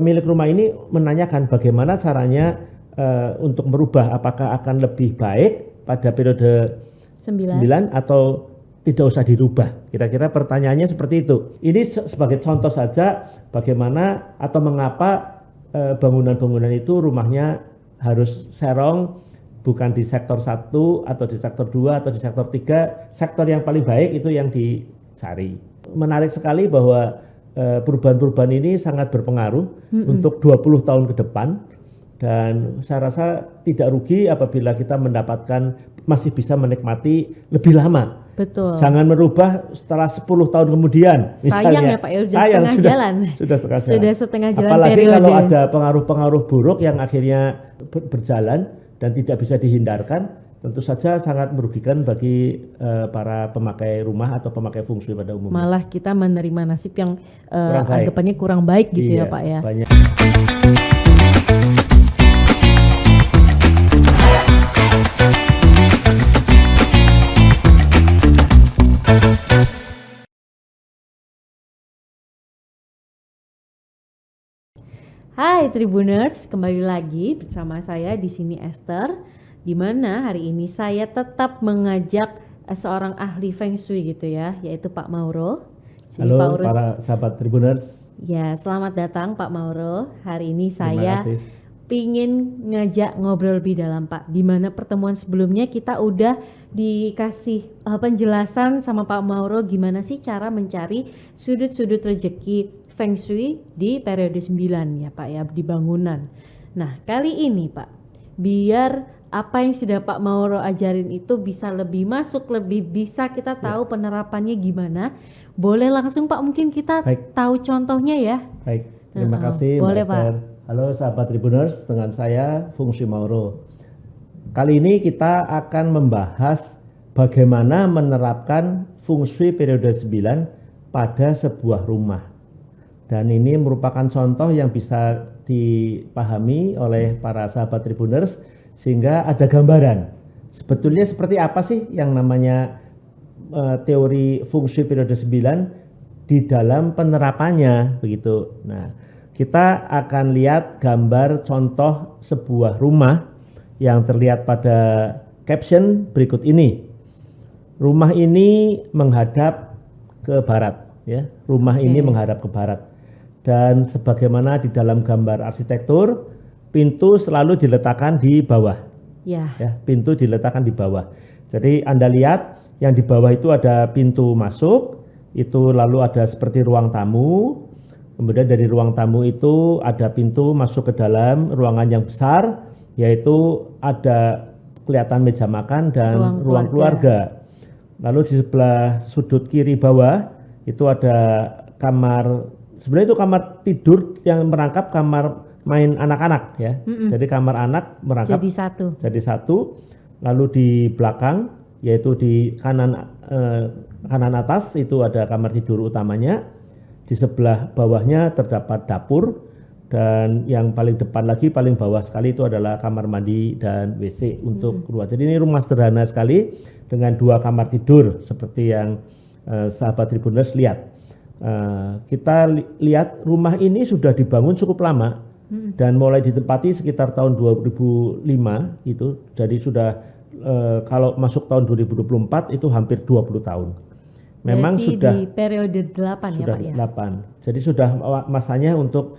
pemilik rumah ini menanyakan bagaimana caranya untuk merubah, apakah akan lebih baik pada periode 9 atau tidak usah dirubah. Kira-kira pertanyaannya seperti itu. Ini sebagai contoh saja bagaimana atau mengapa bangunan-bangunan itu rumahnya harus serong, bukan di sektor 1 atau di sektor 2 atau di sektor 3. Sektor yang paling baik itu yang dicari. Menarik sekali bahwa perubahan-perubahan ini sangat berpengaruh untuk 20 tahun ke depan, dan saya rasa tidak rugi apabila kita mendapatkan, masih bisa menikmati lebih lama. Betul. Jangan merubah setelah 10 tahun kemudian misalnya. Sayang ya Pak, ya sudah setengah jalan. Sudah setengah jalan. Apalagi periode. Kalau ada pengaruh-pengaruh buruk yang akhirnya berjalan dan tidak bisa dihindarkan, tentu saja sangat merugikan bagi para pemakai rumah atau pemakai feng shui pada umumnya. Malah kita menerima nasib yang anggapannya kurang baik gitu ya Pak ya. Banyak. Hai Tribuners, kembali lagi bersama saya di sini Esther, di mana hari ini saya tetap mengajak seorang ahli Feng Shui gitu ya, yaitu Pak Mauro. Halo Pak para sahabat Tribuners. Ya, selamat datang Pak Mauro. Hari ini saya pingin ngajak ngobrol lebih dalam Pak. Di mana pertemuan sebelumnya kita udah dikasih penjelasan sama Pak Mauro gimana sih cara mencari sudut-sudut rezeki Feng Shui di periode 9 ya Pak ya, di bangunan. Nah kali ini Pak, biar apa yang sudah Pak Mauro ajarin itu bisa lebih masuk, lebih bisa kita tahu penerapannya gimana. Boleh langsung Pak, mungkin kita tahu contohnya ya. Baik, terima kasih boleh, Mbak Esther. Halo sahabat Tribuners, dengan saya Feng Shui Mauro. Kali ini kita akan membahas bagaimana menerapkan Feng Shui periode 9 pada sebuah rumah. Dan ini merupakan contoh yang bisa dipahami oleh para sahabat Tribuners sehingga ada gambaran. Sebetulnya seperti apa sih yang namanya teori Feng Shui periode 9 di dalam penerapannya begitu. Nah, kita akan lihat gambar contoh sebuah rumah yang terlihat pada caption berikut ini. Rumah ini menghadap ke barat ya. Rumah ini menghadap ke barat. Dan sebagaimana di dalam gambar arsitektur, pintu selalu diletakkan di bawah. Ya, pintu diletakkan di bawah. Jadi Anda lihat yang di bawah itu ada pintu masuk, itu lalu ada seperti ruang tamu. Kemudian dari ruang tamu itu ada pintu masuk ke dalam ruangan yang besar, yaitu ada kelihatan meja makan dan ruang keluarga. Lalu di sebelah sudut kiri bawah itu ada kamar. Sebenarnya itu kamar tidur yang merangkap kamar main anak-anak ya. Jadi kamar anak merangkap jadi satu. Lalu di belakang, yaitu di kanan atas itu ada kamar tidur utamanya. Di sebelah bawahnya terdapat dapur, dan yang paling depan lagi, paling bawah sekali itu adalah kamar mandi dan WC untuk keluar. Jadi ini rumah sederhana sekali dengan 2 kamar tidur seperti yang sahabat Tribuners lihat. Kita lihat rumah ini sudah dibangun cukup lama dan mulai ditempati sekitar tahun 2005 gitu. Jadi sudah kalau masuk tahun 2024 itu hampir 20 tahun. Memang berarti sudah di periode 8 sudah ya Pak ya. 8. Jadi sudah masanya untuk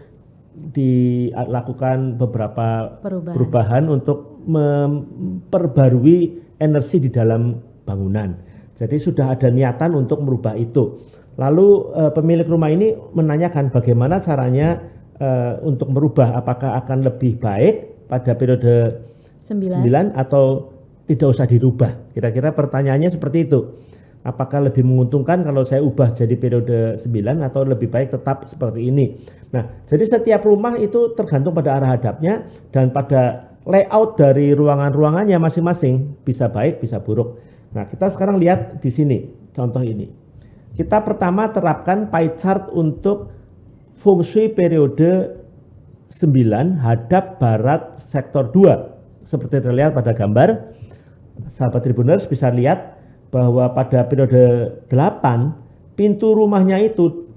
dilakukan beberapa perubahan untuk memperbarui energi di dalam bangunan. Jadi sudah ada niatan untuk merubah itu. Lalu pemilik rumah ini menanyakan bagaimana caranya untuk merubah, apakah akan lebih baik pada periode 9 atau tidak usah dirubah. Kira-kira pertanyaannya seperti itu. Apakah lebih menguntungkan kalau saya ubah jadi periode 9 atau lebih baik tetap seperti ini. Nah, jadi setiap rumah itu tergantung pada arah hadapnya dan pada layout dari ruangan-ruangannya masing-masing, bisa baik bisa buruk. Nah, kita sekarang lihat di sini contoh ini. Kita pertama terapkan pie chart untuk Feng Shui periode 9 hadap barat sektor 2. Seperti terlihat pada gambar, sahabat Tribuners bisa lihat bahwa pada periode 8 pintu rumahnya itu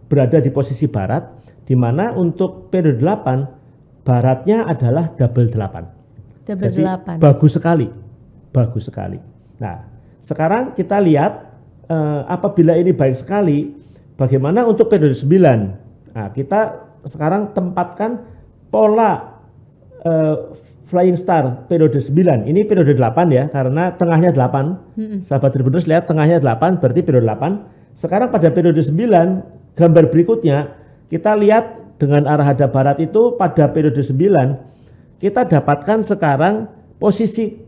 berada di posisi barat di mana untuk periode 8 baratnya adalah double 8. Double Jadi 8. bagus sekali. Bagus sekali. Nah, sekarang kita lihat apabila ini baik sekali, bagaimana untuk periode 9? Nah, kita sekarang tempatkan pola Flying Star periode 9. Ini periode 8 ya, karena tengahnya 8. Sahabat Tribuners lihat tengahnya 8, berarti periode 8. Sekarang pada periode 9, gambar berikutnya, kita lihat dengan arah hadap barat itu pada periode 9, kita dapatkan sekarang posisi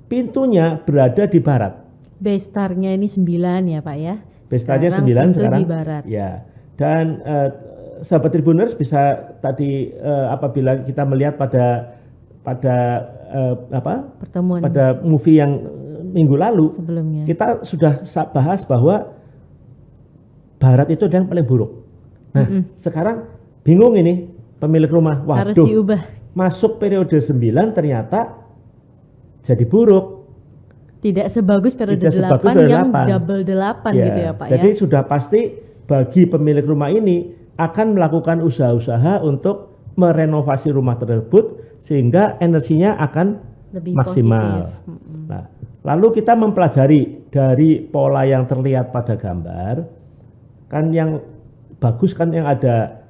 pintunya berada di barat. Base star-nya ini 9 ya Pak ya. Base star-nya 9 sekarang. Di barat. Ya. Dan sahabat Tribuners bisa tadi apabila kita melihat pada pertemuan pada movie yang minggu lalu sebelumnya, kita sudah bahas bahwa barat itu yang paling buruk. Nah, sekarang bingung ini pemilik rumah. Waduh, harus diubah. Masuk periode 9 ternyata jadi buruk. Tidak sebagus periode Tidak 8 sebagus periode yang 8. double 8 Ya, gitu ya Pak jadi ya. sudah pasti bagi pemilik rumah ini akan melakukan usaha-usaha untuk merenovasi rumah tersebut sehingga energinya akan lebih maksimal. positif. Nah, lalu kita mempelajari dari pola yang terlihat pada gambar, kan yang bagus kan yang ada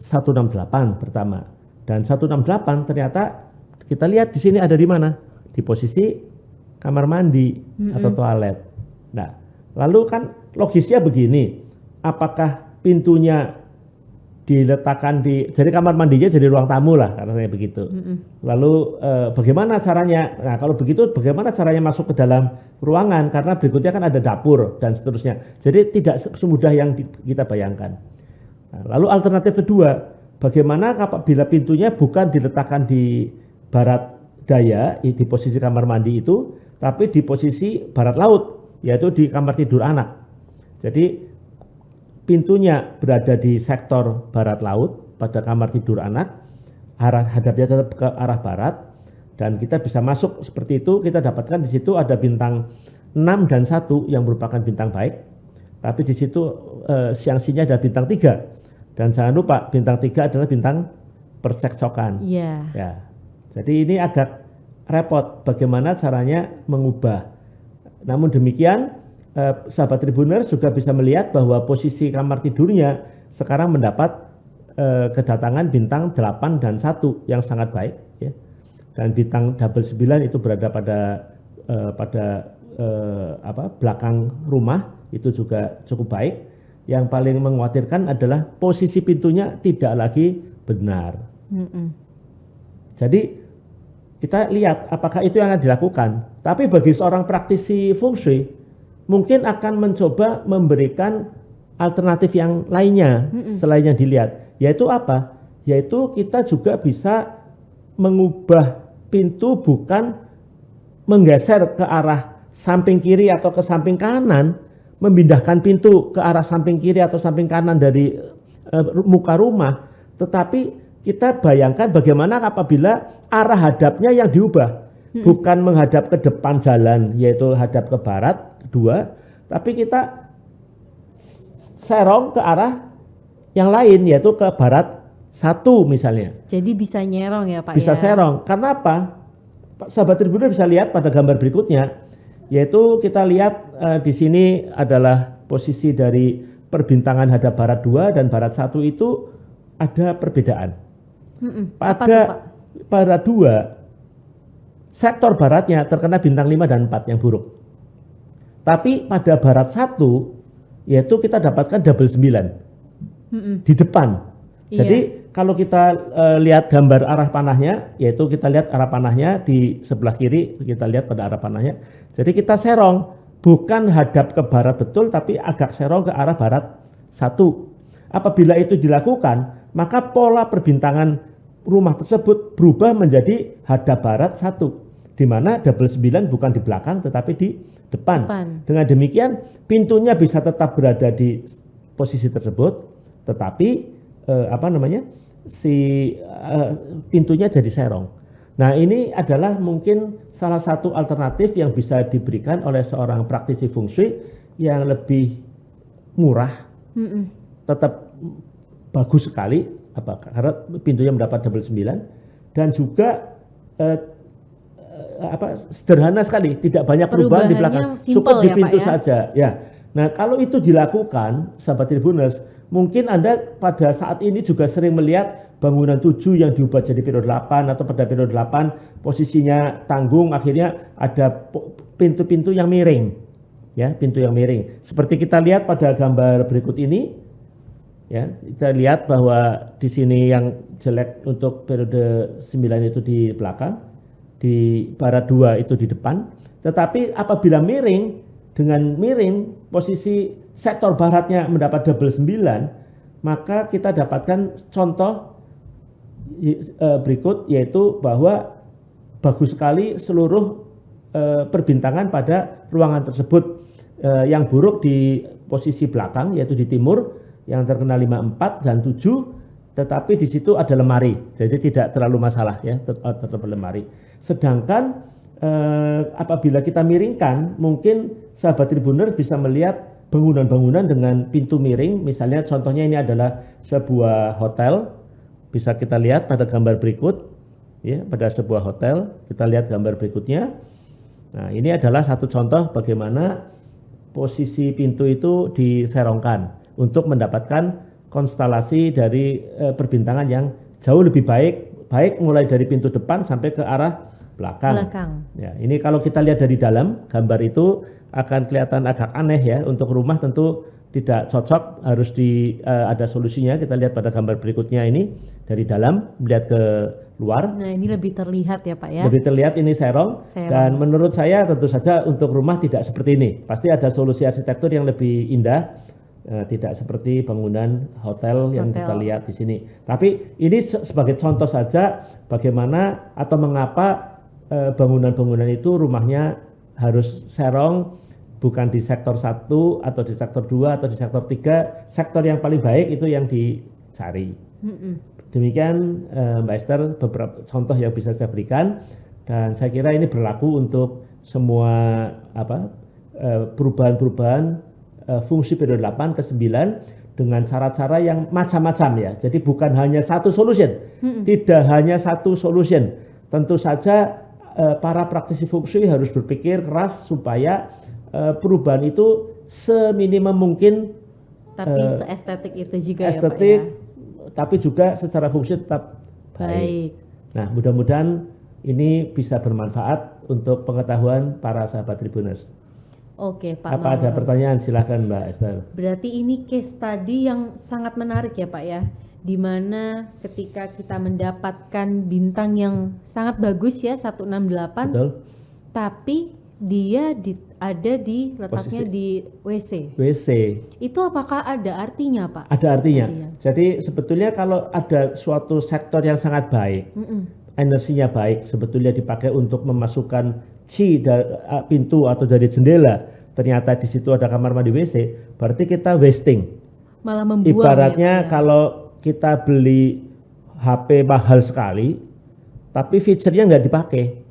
168 pertama, dan 168 ternyata kita lihat di sini ada di mana? Di posisi kamar mandi atau toilet. Nah, lalu kan logisnya begini, apakah pintunya diletakkan jadi kamar mandinya jadi ruang tamu lah katanya begitu. Lalu bagaimana caranya? Nah, kalau begitu bagaimana caranya masuk ke dalam ruangan? Karena berikutnya kan ada dapur dan seterusnya. Jadi tidak semudah yang kita bayangkan. Nah, lalu alternatif kedua, bagaimana apabila pintunya bukan diletakkan di barat daya di posisi kamar mandi itu, tapi di posisi barat laut, yaitu di kamar tidur anak. Jadi pintunya berada di sektor barat laut pada kamar tidur anak, arah hadapnya tetap ke arah barat, dan kita bisa masuk seperti itu. Kita dapatkan di situ ada bintang 6 dan 1 yang merupakan bintang baik, tapi di situ siang-siangnya ada bintang 3, dan jangan lupa bintang 3 adalah bintang percekcokan. Ya. Jadi ini agak repot bagaimana caranya mengubah. Namun demikian sahabat Tribuners juga bisa melihat bahwa posisi kamar tidurnya sekarang mendapat kedatangan bintang 8 dan 1 yang sangat baik ya. Dan bintang double 9 itu berada pada belakang rumah, itu juga cukup baik. Yang paling mengkhawatirkan adalah posisi pintunya tidak lagi benar. Jadi kita lihat apakah itu yang akan dilakukan. Tapi bagi seorang praktisi feng shui mungkin akan mencoba memberikan alternatif yang lainnya selain yang dilihat. Yaitu apa? Yaitu kita juga bisa mengubah pintu bukan menggeser ke arah samping kiri atau ke samping kanan, memindahkan pintu ke arah samping kiri atau samping kanan dari muka rumah, tetapi kita bayangkan bagaimana apabila arah hadapnya yang diubah, bukan menghadap ke depan jalan, yaitu hadap ke barat 2, tapi kita serong ke arah yang lain, yaitu ke barat 1 misalnya. Jadi bisa nyerong ya Pak bisa ya? serong. Karena apa? Sahabat Tribuners bisa lihat pada gambar berikutnya, yaitu kita lihat di sini adalah posisi dari perbintangan hadap barat 2 dan barat 1 itu ada perbedaan. Pada barat 2 sektor baratnya terkena bintang 5 dan 4 yang buruk. Tapi pada barat 1 yaitu kita dapatkan double 9 di depan. Jadi kalau kita lihat gambar arah panahnya, yaitu kita lihat arah panahnya di sebelah kiri, kita lihat pada arah panahnya. Jadi kita serong, bukan hadap ke barat betul, tapi agak serong ke arah barat 1. Apabila itu dilakukan, maka pola perbintangan rumah tersebut berubah menjadi hadap barat 1, di mana double 9 bukan di belakang tetapi di depan. Dengan demikian pintunya bisa tetap berada di posisi tersebut, tetapi pintunya jadi serong. Nah, ini adalah mungkin salah satu alternatif yang bisa diberikan oleh seorang praktisi feng shui yang lebih murah, tetap bagus sekali, karena pintunya mendapat double 9 dan juga sederhana sekali, tidak banyak perubahan di belakang, cukup di pintu saja. Ya. Nah, kalau itu dilakukan, sahabat Tribuners, mungkin Anda pada saat ini juga sering melihat bangunan 7 yang diubah jadi periode 8 atau pada periode 8 posisinya tanggung, akhirnya ada pintu-pintu yang miring. Ya, pintu yang miring. Seperti kita lihat pada gambar berikut ini, ya, kita lihat bahwa di sini yang jelek untuk periode 9 itu di belakang, di barat 2 itu di depan. Tetapi apabila miring, dengan miring posisi sektor baratnya mendapat double 9, maka kita dapatkan contoh berikut, yaitu bahwa bagus sekali seluruh perbintangan pada ruangan tersebut. Yang buruk di posisi belakang, yaitu di timur, yang terkena 5, 4 dan 7, tetapi di situ ada lemari, jadi tidak terlalu masalah ya, tetap lemari. Sedangkan apabila kita miringkan, mungkin sahabat Tribuners bisa melihat bangunan-bangunan dengan pintu miring. Misalnya contohnya ini adalah sebuah hotel, bisa kita lihat pada gambar berikut, ya, pada sebuah hotel. Kita lihat gambar berikutnya. Nah, ini adalah satu contoh bagaimana posisi pintu itu diserongkan untuk mendapatkan konstelasi dari perbintangan yang jauh lebih baik mulai dari pintu depan sampai ke arah belakang. Ya, ini kalau kita lihat dari dalam gambar itu akan kelihatan agak aneh ya, untuk rumah tentu tidak cocok, harus ada solusinya. Kita lihat pada gambar berikutnya ini dari dalam melihat ke luar. Nah, ini lebih terlihat ya Pak ya. Lebih terlihat ini serong. Dan menurut saya tentu saja untuk rumah tidak seperti ini. Pasti ada solusi arsitektur yang lebih indah, tidak seperti bangunan hotel yang kita lihat di sini. Tapi ini sebagai contoh saja bagaimana atau mengapa bangunan-bangunan itu rumahnya harus serong, bukan di sektor 1 atau di sektor 2 atau di sektor 3. Sektor yang paling baik itu yang dicari. Demikian Mbak Esther beberapa contoh yang bisa saya berikan, dan saya kira ini berlaku untuk semua perubahan-perubahan fungsi periode 8 ke 9 dengan cara-cara yang macam-macam ya. Jadi bukan hanya satu solution, tidak hanya satu solution. Tentu saja para praktisi feng shui harus berpikir keras supaya perubahan itu seminimum mungkin, tapi seestetik itu juga estetik, ya Pak ya. Tapi juga secara fungsi tetap baik. Nah, mudah-mudahan ini bisa bermanfaat untuk pengetahuan para sahabat Tribuners. Oke Pak. Apa ada pertanyaan? Silakan Mbak Esther. Berarti ini case study yang sangat menarik ya Pak ya, di mana ketika kita mendapatkan bintang yang sangat bagus ya 168. Betul. Tapi dia ada di letaknya posisi di WC. Itu apakah ada artinya Pak? Ada artinya. Jadi sebetulnya kalau ada suatu sektor yang sangat baik, energinya baik, sebetulnya dipakai untuk memasukkan qi dari pintu atau dari jendela, ternyata di situ ada kamar mandi WC, berarti kita wasting. Malah membuang. Ibaratnya ya, kalau kita beli HP mahal sekali, tapi fiturnya nggak dipakai.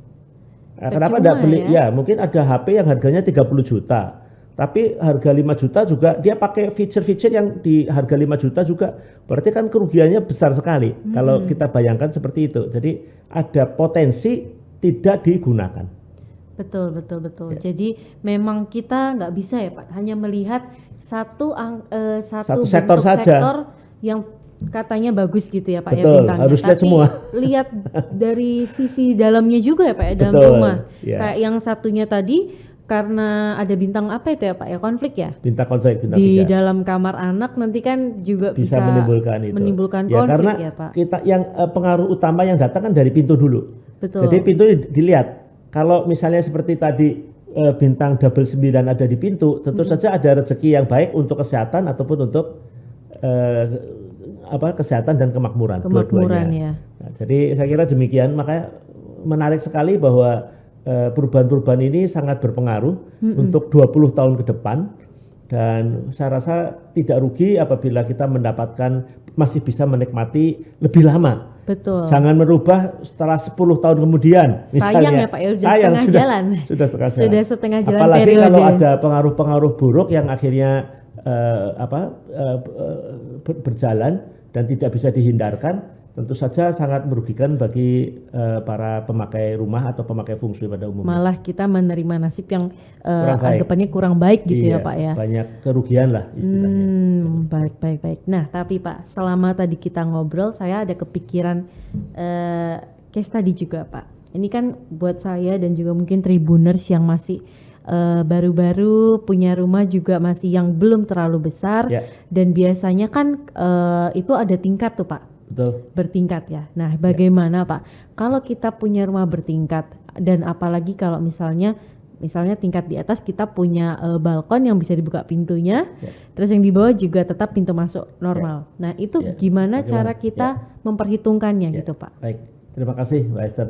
Nah, kenapa tidak beli? Ya, mungkin ada HP yang harganya 30 juta, tapi harga 5 juta juga dia pakai fitur-fitur yang di harga 5 juta juga, berarti kan kerugiannya besar sekali kalau kita bayangkan seperti itu. Jadi ada potensi tidak digunakan. Betul. Ya. Jadi memang kita nggak bisa ya Pak, hanya melihat satu sektor saja yang katanya bagus gitu ya Pak. Betul, ya bintangnya. Harus lihat semua. Lihat dari sisi dalamnya juga ya Pak ya, dalam rumah. Ya. Kayak yang satunya tadi karena ada bintang apa itu ya Pak ya, konflik ya? Bintang konflik, bintang di 3. Dalam kamar anak nanti kan juga bisa menimbulkan konflik karena ya Pak. Kita yang pengaruh utama yang datang kan dari pintu dulu. Betul. Jadi pintu dilihat. Kalau misalnya seperti tadi bintang double 9 ada di pintu, tentu saja ada rezeki yang baik untuk kesehatan ataupun untuk kesehatan dan kemakmuran dua-duanya. Ya. Nah, jadi saya kira demikian, makanya menarik sekali bahwa perubahan-perubahan ini sangat berpengaruh untuk 20 tahun ke depan, dan saya rasa tidak rugi apabila kita masih bisa menikmati lebih lama. Betul. Jangan merubah setelah 10 tahun kemudian. Misalnya, sayang ya Pak, sudah setengah jalan. Apalagi periode. Kalau ada pengaruh-pengaruh buruk yang akhirnya berjalan dan tidak bisa dihindarkan, tentu saja sangat merugikan bagi para pemakai rumah atau pemakai feng shui pada umumnya. Malah kita menerima nasib yang Kurang baik. anggapannya kurang baik gitu Iya, ya Pak ya. banyak kerugian lah istilahnya. Baik. Nah tapi Pak, selama tadi kita ngobrol, saya ada kepikiran case tadi juga Pak. Ini kan buat saya dan juga mungkin Tribuners yang masih baru-baru punya rumah juga masih yang belum terlalu besar, Ya. dan biasanya kan itu ada tingkat tuh Pak. Betul. Bertingkat ya. Nah, bagaimana Pak? Kalau kita punya rumah bertingkat dan apalagi kalau misalnya tingkat di atas kita punya balkon yang bisa dibuka pintunya, terus yang di bawah juga tetap pintu masuk normal. Nah, itu gimana cara kita memperhitungkannya gitu Pak? Baik, terima kasih Mbak Esther.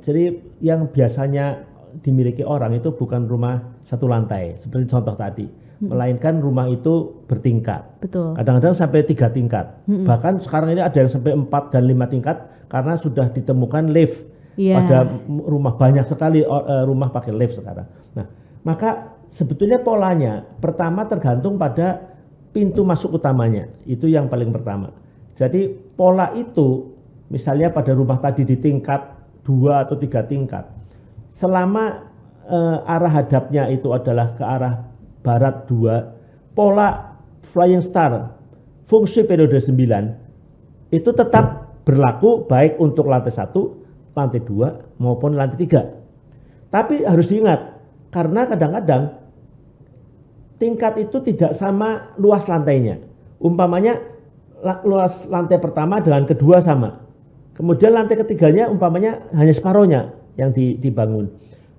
Jadi yang biasanya dimiliki orang itu bukan rumah satu lantai seperti contoh tadi, melainkan rumah itu bertingkat. Betul. Kadang-kadang sampai 3 tingkat. Bahkan sekarang ini ada yang sampai 4 dan 5 tingkat karena sudah ditemukan lift. Pada rumah banyak sekali rumah pakai lift sekarang. Nah, maka sebetulnya polanya pertama tergantung pada pintu masuk utamanya. Itu yang paling pertama. Jadi pola itu misalnya pada rumah tadi di tingkat 2 atau 3 tingkat. Selama arah hadapnya itu adalah ke arah barat 2, pola Flying Star feng shui periode 9 itu tetap berlaku baik untuk lantai 1, lantai 2 maupun lantai 3. Tapi harus diingat, karena kadang-kadang tingkat itu tidak sama luas lantainya. Umpamanya luas lantai pertama dengan kedua sama. Kemudian lantai ketiganya umpamanya hanya separohnya yang dibangun.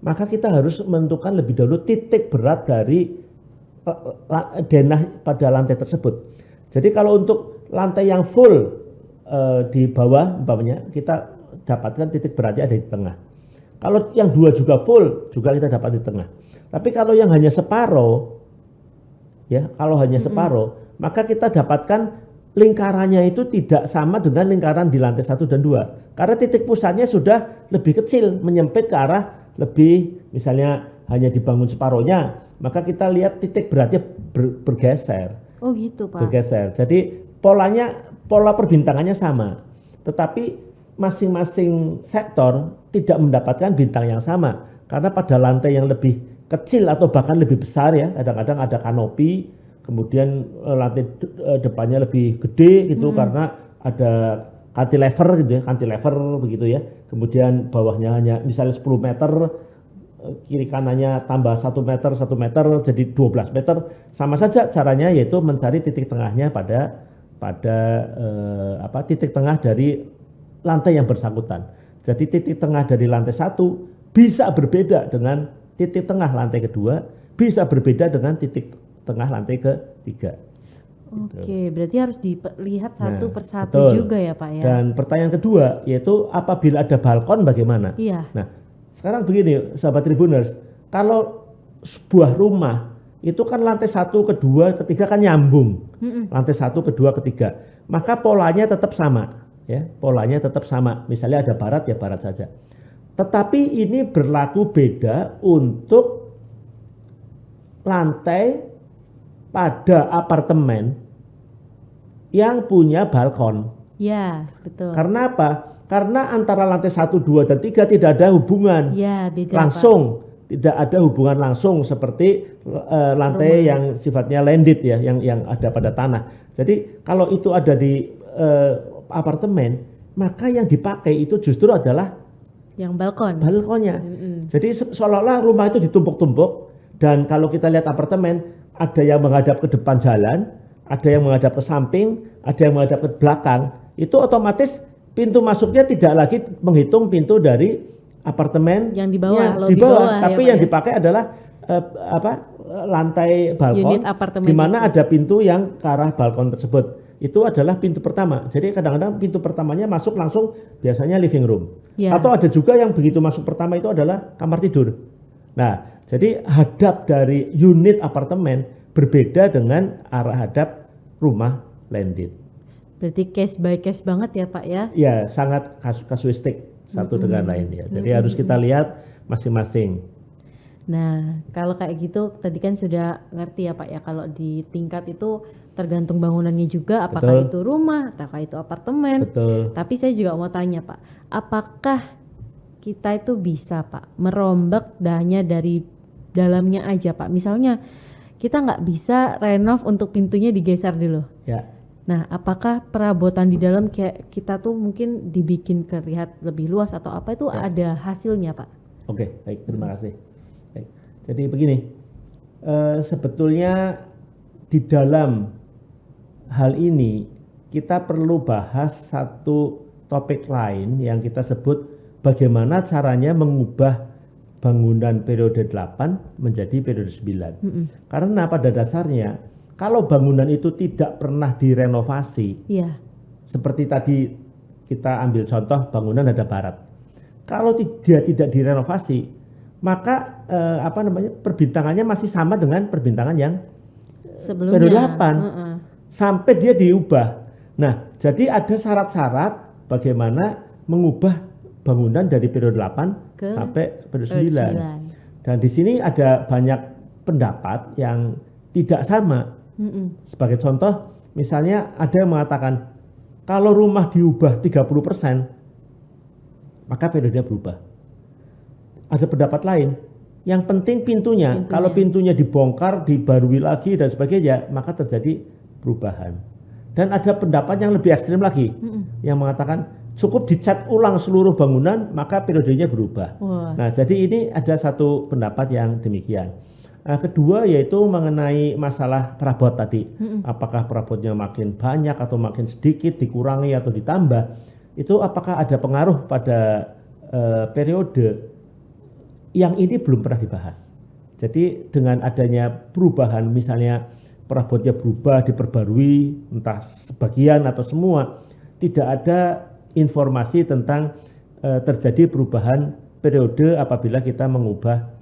Maka kita harus menentukan lebih dahulu titik berat dari denah pada lantai tersebut. Jadi kalau untuk lantai yang full di bawah umpamanya kita dapatkan titik beratnya ada di tengah. Kalau yang 2 juga full juga kita dapat di tengah. Tapi kalau yang hanya separuh, ya kalau hanya separuh, maka kita dapatkan lingkarannya itu tidak sama dengan lingkaran di lantai 1 dan 2. Karena titik pusatnya sudah lebih kecil, menyempit ke arah lebih, misalnya hanya dibangun separuhnya, maka kita lihat titik beratnya bergeser. Oh gitu Pak. Bergeser. Jadi pola perbintangannya sama. Tetapi masing-masing sektor tidak mendapatkan bintang yang sama. Karena pada lantai yang lebih kecil atau bahkan lebih besar ya, kadang-kadang ada kanopi, kemudian lantai depannya lebih gede gitu karena ada cantilever gitu ya, cantilever begitu ya. Kemudian bawahnya hanya misalnya 10 meter, kiri kanannya tambah 1 meter, 1 meter jadi 12 meter. Sama saja caranya, yaitu mencari titik tengahnya pada titik tengah dari lantai yang bersangkutan. Jadi titik tengah dari lantai 1 bisa berbeda dengan titik tengah lantai kedua, bisa berbeda dengan titik tengah lantai ketiga. Oke, berarti harus dilihat satu persatu betul. juga ya Pak ya. Dan pertanyaan kedua yaitu apabila ada balkon bagaimana? Iya. Nah, sekarang begini sahabat Tribuners, kalau sebuah rumah itu kan lantai 1, kedua, ketiga kan nyambung. Lantai 1, kedua, ketiga. Maka polanya tetap sama, ya. Polanya tetap sama. Misalnya ada barat ya barat saja. Tetapi ini berlaku beda untuk lantai pada apartemen yang punya balkon. Ya, betul. Karena apa? Karena antara lantai 1, 2, dan 3 tidak ada hubungan ya, beda, langsung. Pak. Tidak ada hubungan langsung seperti lantai rumah yang sifatnya landed ya, yang ada pada tanah. Jadi kalau itu ada di apartemen, maka yang dipakai itu justru adalah yang balkon. Balkonnya. Jadi seolah-olah rumah itu ditumpuk-tumpuk, dan kalau kita lihat apartemen, ada yang menghadap ke depan jalan, ada yang menghadap ke samping, ada yang menghadap ke belakang. Itu otomatis pintu masuknya tidak lagi menghitung pintu dari apartemen yang di bawah, di bawah, tapi ya, yang dipakai adalah lantai balkon, di mana ada pintu yang ke arah balkon tersebut. Itu adalah pintu pertama. Jadi kadang-kadang pintu pertamanya masuk langsung biasanya living room. Ya. Atau ada juga yang begitu masuk pertama itu adalah kamar tidur. Nah, jadi hadap dari unit apartemen berbeda dengan arah hadap rumah landed. Berarti case by case banget ya Pak ya? Ya, sangat kasuistik satu dengan lain ya. Jadi harus kita lihat masing-masing. Nah, kalau kayak gitu tadi kan sudah ngerti ya Pak ya, kalau di tingkat itu tergantung bangunannya juga, apakah Betul. itu rumah, apakah itu apartemen. Betul. Tapi saya juga mau tanya Pak, apakah kita itu bisa Pak merombak hanya dari dalamnya aja Pak? Misalnya kita nggak bisa renov untuk pintunya digeser dulu. Ya. Nah, apakah perabotan di dalam kayak kita tuh mungkin dibikin terlihat lebih luas atau apa itu Ya. ada hasilnya Pak? Oke, baik, terima kasih. Baik. Jadi begini, sebetulnya di dalam hal ini kita perlu bahas satu topik lain yang kita sebut bagaimana caranya mengubah bangunan periode 8 menjadi periode 9. Karena pada dasarnya kalau bangunan itu tidak pernah direnovasi, Iya. seperti tadi kita ambil contoh bangunan Nada Barat. Kalau dia tidak direnovasi, maka perbintangannya masih sama dengan perbintangan yang Sebelumnya. periode 8 Heeh. sampai dia diubah. Nah, jadi ada syarat-syarat bagaimana mengubah bangunan dari periode 8 Ke sampai periode periode 9. 9. Dan di sini ada banyak pendapat yang tidak sama. Sebagai contoh, misalnya ada yang mengatakan kalau rumah diubah 30%, maka periodenya berubah. Ada pendapat lain, yang penting pintunya. Kalau pintunya dibongkar, dibarui lagi dan sebagainya, maka terjadi perubahan. Dan ada pendapat yang lebih ekstrim lagi, yang mengatakan cukup dicat ulang seluruh bangunan, maka periodenya berubah. Wah. Nah, jadi ini ada satu pendapat yang demikian. Kedua yaitu mengenai masalah perabot tadi. Apakah perabotnya makin banyak atau makin sedikit, dikurangi atau ditambah, itu apakah ada pengaruh pada periode yang ini belum pernah dibahas. Jadi dengan adanya perubahan, misalnya perabotnya berubah, diperbarui, entah sebagian atau semua, tidak ada informasi tentang terjadi perubahan periode apabila kita mengubah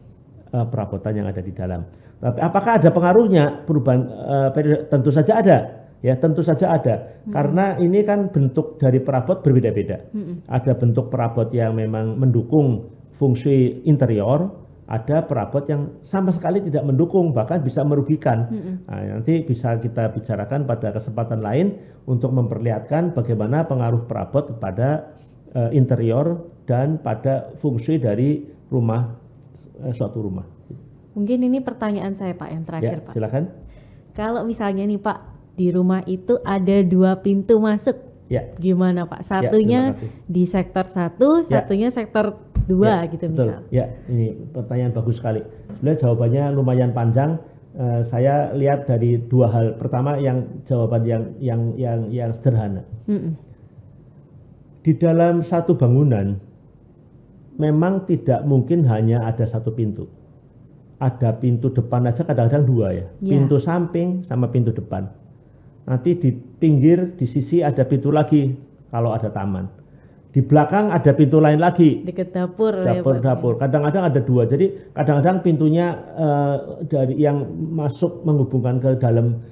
perabotan yang ada di dalam. Tapi apakah ada pengaruhnya perubahan periode? Tentu saja ada. Ya, tentu saja ada. Karena ini kan bentuk dari perabot berbeda-beda. Ada bentuk perabot yang memang mendukung fungsi interior, ada perabot yang sama sekali tidak mendukung, bahkan bisa merugikan. Nah, nanti bisa kita bicarakan pada kesempatan lain untuk memperlihatkan bagaimana pengaruh perabot kepada interior dan pada fungsi dari rumah, suatu rumah. Mungkin ini pertanyaan saya Pak yang terakhir Ya, Pak. silakan. Kalau misalnya nih Pak, di rumah itu ada 2 pintu masuk, Ya. gimana Pak? Satunya terima kasih. di sektor 1, satunya sektor 2 gitu betul. misal. Ya, ini pertanyaan bagus sekali. Sebenarnya jawabannya lumayan panjang. Saya lihat dari dua hal. Pertama, yang jawaban yang sederhana. Di dalam satu bangunan memang tidak mungkin hanya ada satu pintu. Ada pintu depan aja kadang-kadang 2 ya. Pintu samping sama pintu depan. Nanti di pinggir, di sisi ada pintu lagi kalau ada taman. Di belakang ada pintu lain lagi. Dekat dapur. Dapur. Kadang-kadang ada 2. Jadi kadang-kadang pintunya dari yang masuk menghubungkan ke dalam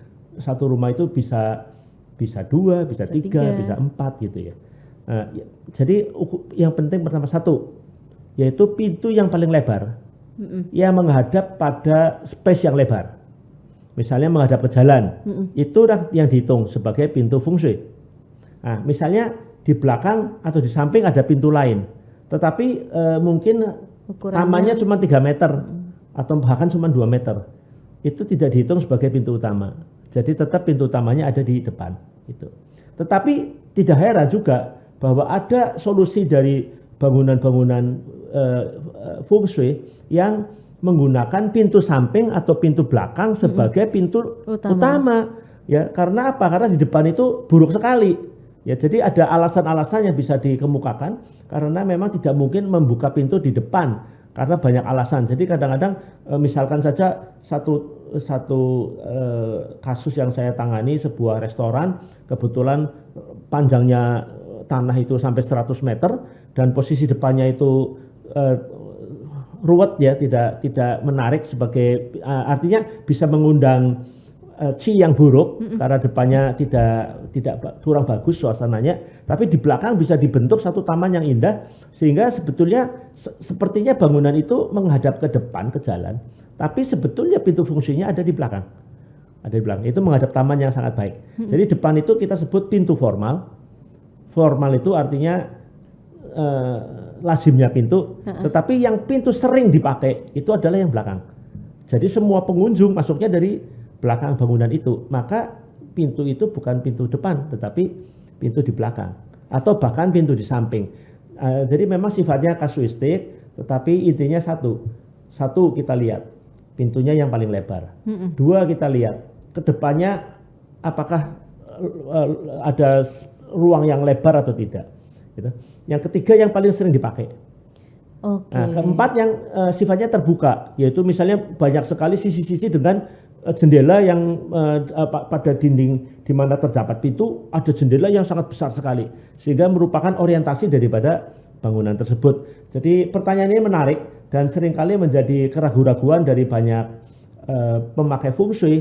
satu rumah itu bisa 2, bisa 3, bisa 4 gitu ya. Jadi yang penting pertama satu, yaitu pintu yang paling lebar, yang menghadap pada space yang lebar. Misalnya menghadap ke jalan, itu yang dihitung sebagai pintu fungsi. Nah, misalnya di belakang atau di samping ada pintu lain, tetapi mungkin tamannya cuma 3 meter atau bahkan cuma 2 meter, itu tidak dihitung sebagai pintu utama. Jadi tetap pintu utamanya ada di depan. Itu. Tetapi tidak heran juga bahwa ada solusi dari bangunan-bangunan feng shui yang menggunakan pintu samping atau pintu belakang sebagai pintu utama. Ya, karena apa? Karena di depan itu buruk sekali. Ya, jadi ada alasan-alasan yang bisa dikemukakan karena memang tidak mungkin membuka pintu di depan karena banyak alasan. Jadi kadang-kadang misalkan saja satu kasus yang saya tangani, sebuah restoran kebetulan panjangnya tanah itu sampai 100 meter dan posisi depannya itu ruwet ya, tidak menarik sebagai artinya bisa mengundang Qi yang buruk karena depannya tidak kurang bagus suasananya, tapi di belakang bisa dibentuk satu taman yang indah sehingga sebetulnya sepertinya bangunan itu menghadap ke depan ke jalan, tapi sebetulnya pintu fungsinya ada di belakang. Ada di belakang. Itu menghadap taman yang sangat baik. Jadi depan itu kita sebut pintu formal. Formal itu artinya lazimnya pintu, tetapi yang pintu sering dipakai itu adalah yang belakang. Jadi semua pengunjung masuknya dari belakang bangunan itu, maka pintu itu bukan pintu depan, tetapi pintu di belakang, atau bahkan pintu di samping. Jadi memang sifatnya kasuistik, tetapi intinya satu kita lihat pintunya yang paling lebar. Dua, kita lihat ke depannya apakah ada ruang yang lebar atau tidak. Gitu. Yang ketiga yang paling sering dipakai. Nah, keempat yang sifatnya terbuka, yaitu misalnya banyak sekali sisi-sisi dengan jendela yang pada dinding di mana terdapat pintu ada jendela yang sangat besar sekali, sehingga merupakan orientasi daripada bangunan tersebut. Jadi pertanyaan ini menarik dan seringkali menjadi keraguan-raguan dari banyak pemakai feng shui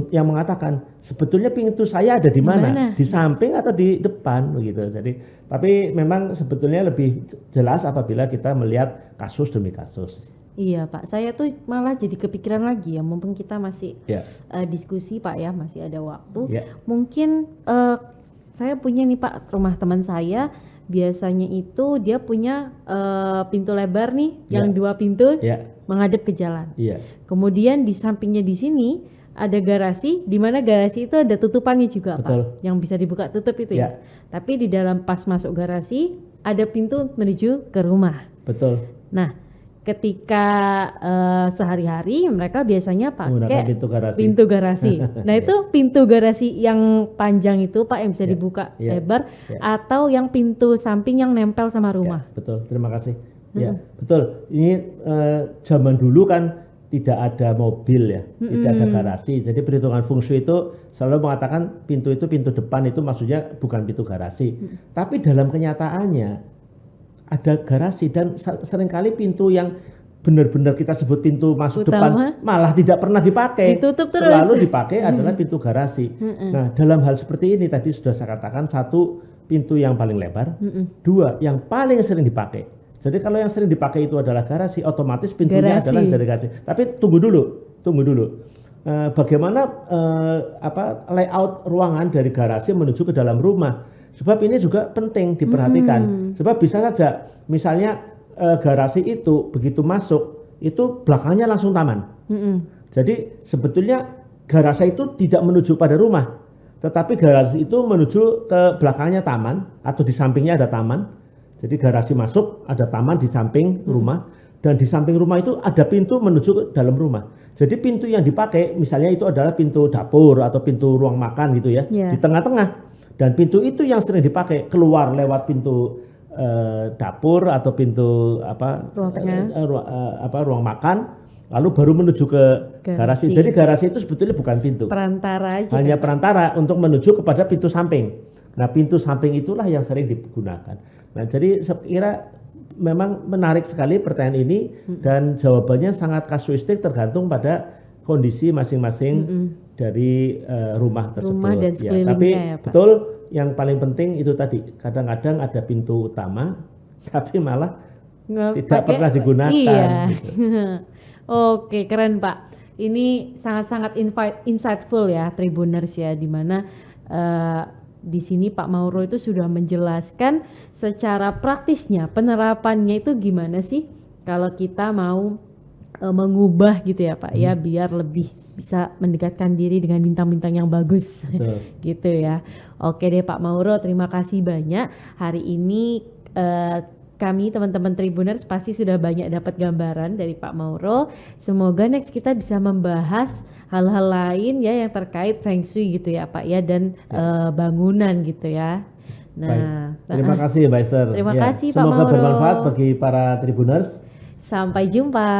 yang mengatakan sebetulnya pintu saya ada di mana? Di samping atau di depan begitu. Jadi tapi memang sebetulnya lebih jelas apabila kita melihat kasus demi kasus. Iya Pak, saya tuh malah jadi kepikiran lagi ya, mumpung kita masih diskusi Pak ya, masih ada waktu. Mungkin saya punya nih Pak, rumah teman saya biasanya itu dia punya pintu lebar nih, yang 2 pintu menghadap ke jalan. Kemudian di sampingnya di sini ada garasi, di mana garasi itu ada tutupannya juga Pak, yang bisa dibuka tutup itu ya. Tapi di dalam pas masuk garasi ada pintu menuju ke rumah. Nah, ketika sehari-hari mereka biasanya pakai pintu garasi. Nah itu pintu garasi yang panjang itu Pak yang bisa dibuka lebar, atau yang pintu samping yang nempel sama rumah. Betul, terima kasih. Ya, betul. Ini zaman dulu kan tidak ada mobil ya, tidak ada garasi. Jadi perhitungan feng shui itu selalu mengatakan pintu itu pintu depan itu maksudnya bukan pintu garasi. Tapi dalam kenyataannya ada garasi dan seringkali pintu yang benar-benar kita sebut pintu masuk depan malah tidak pernah dipakai. Ditutup terus. Selalu dipakai adalah pintu garasi. Nah, dalam hal seperti ini tadi sudah saya katakan, satu, pintu yang paling lebar, dua, yang paling sering dipakai. Jadi kalau yang sering dipakai itu adalah garasi, otomatis pintunya adalah dari garasi. Tapi tunggu dulu. Bagaimana layout ruangan dari garasi menuju ke dalam rumah? Sebab ini juga penting diperhatikan. Sebab bisa saja, misalnya garasi itu begitu masuk, itu belakangnya langsung taman. Jadi sebetulnya garasi itu tidak menuju pada rumah, tetapi garasi itu menuju ke belakangnya taman, atau di sampingnya ada taman. Jadi garasi masuk, ada taman di samping rumah, dan di samping rumah itu ada pintu menuju ke dalam rumah. Jadi pintu yang dipakai misalnya itu adalah pintu dapur atau pintu ruang makan gitu ya, di tengah-tengah. Dan pintu itu yang sering dipakai, keluar lewat pintu dapur atau pintu ruang makan, lalu baru menuju ke garasi. Jadi garasi itu sebetulnya bukan pintu, perantara aja, hanya perantara untuk menuju kepada pintu samping. Nah, pintu samping itulah yang sering digunakan. Nah, jadi saya kira memang menarik sekali pertanyaan ini, dan jawabannya sangat kasuistik tergantung pada kondisi masing-masing dari rumah tersebut. Rumah dan sekelilingnya, tapi ya, Pak. Betul, yang paling penting itu tadi, kadang-kadang ada pintu utama tapi malah tidak pernah digunakan. Gitu. Oke, keren Pak. Ini sangat-sangat insightful ya Tribuners ya, dimana di sini Pak Mauro itu sudah menjelaskan secara praktisnya penerapannya itu gimana sih kalau kita mau mengubah gitu ya Pak ya, biar lebih bisa mendekatkan diri dengan bintang-bintang yang bagus. Gitu ya. Oke deh Pak Mauro, terima kasih banyak. Hari ini kami teman-teman Tribuners pasti sudah banyak dapat gambaran dari Pak Mauro. Semoga next kita bisa membahas hal-hal lain ya yang terkait Feng Shui gitu ya Pak ya, dan bangunan gitu ya. Nah, terima kasih Mbak Esther. Terima kasih Pak Mauro. Semoga bermanfaat bagi para Tribuners. Sampai jumpa.